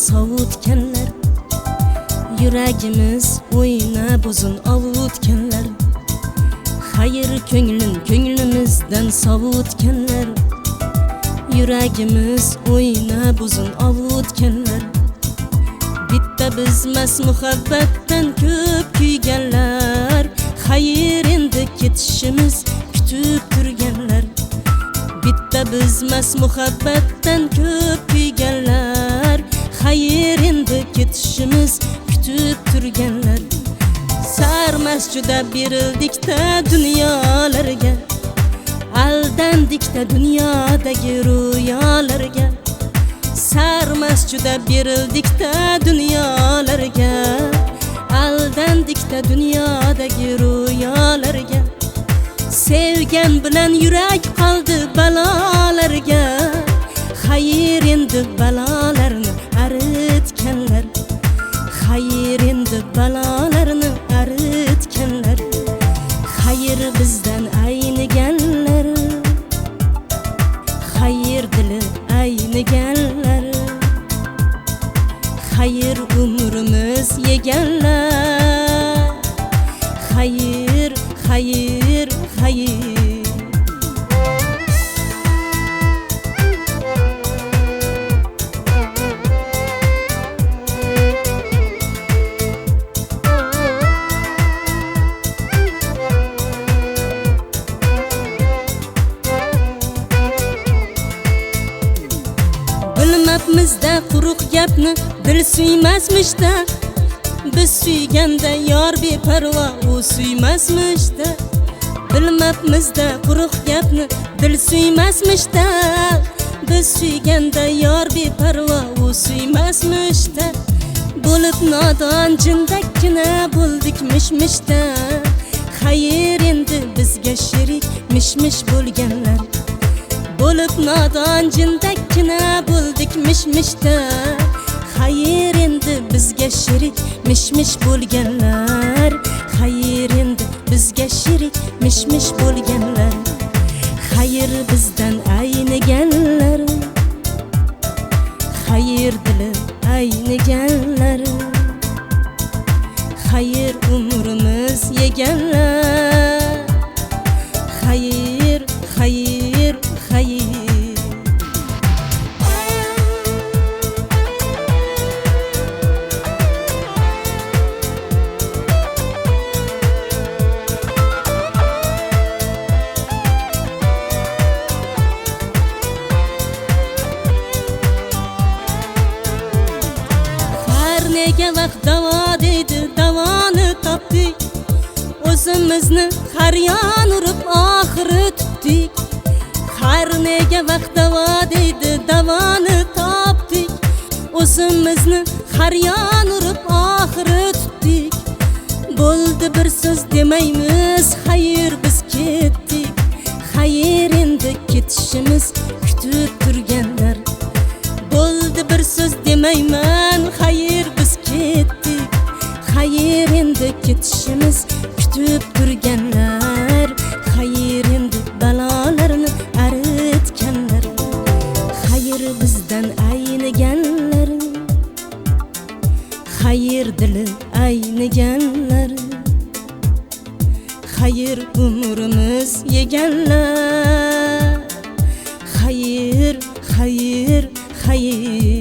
sovutganlar, yuragimiz o'ynab uzun ovutganlar. Xayr ko'nglimizdan sovutganlar, yuragimiz o'ynab uzun ovutganlar. Bitta bizmas muhabbatdan ko'p kuyganlar, xayr endi ketishimiz kutib turganlar. Bitta bizmas muhabbatdan ko'p kuyganlar, xayr endi ketishimiz kutib turganlar. Sarmas juda berildikda dunyolarga, aldandikda dunyodagi ro'yolarga. Sarmas juda berildikda dunyolarga, aldandikda dunyodagi ro'yolarga. Sevgan bilan yurak qoldi balolarga, xayr endi balolarni aritganlar, xayr endi balolarni aritganlar. Xayr bizdan ayniganlar, xayr dili ayniganlar, xayr umrimiz yeganlar. Xayr, xayr, xayr. Bilmabmizda quruq gapni dil suymasmishda, biz suyganda yor beparvo u suymasmishda. Bilmabmizda quruq gapni dil suymasmishda, biz suyganda yor beparvo u suymasmishda. Bo'lib nodon jindakkina bo'ldik mishmishda, xayr endi bizga sherik mishmish bo'lganlar. Bo'lib nodon jindakkina bo'ldik mishmishda, xayr endi bizga sherik mishmish bo'lganlar. Xayr endi bizga sherik mishmish bo'lganlar. Xayr bizdan ayniganlar, xayr dili ayniganlar, xayr umrimiz yeganlar. Xayr, xayr, xayr. Nega vaqt davo deydi, davoni topdik. O'zimizni har yon urib oxiri tutdik. Har nega vaqt davo deydi, davoni topdik. O'zimizni har yon urib oxiri tutdik. Bo'ldi bir so'z demaymiz, xayr biz ketdik. Xayr endi ketishimiz kutib turganlar. Bo'ldi bir so'z demayman, xayr biz ketdik. Xayr endi ketishimiz kutib turganlar. Xayr endi balolarni aritganlar. Xayr bizdan ayniganlar, xayr dili ayniganlar, xayr umrimiz yeganlar. Xayr, xayr, xayr.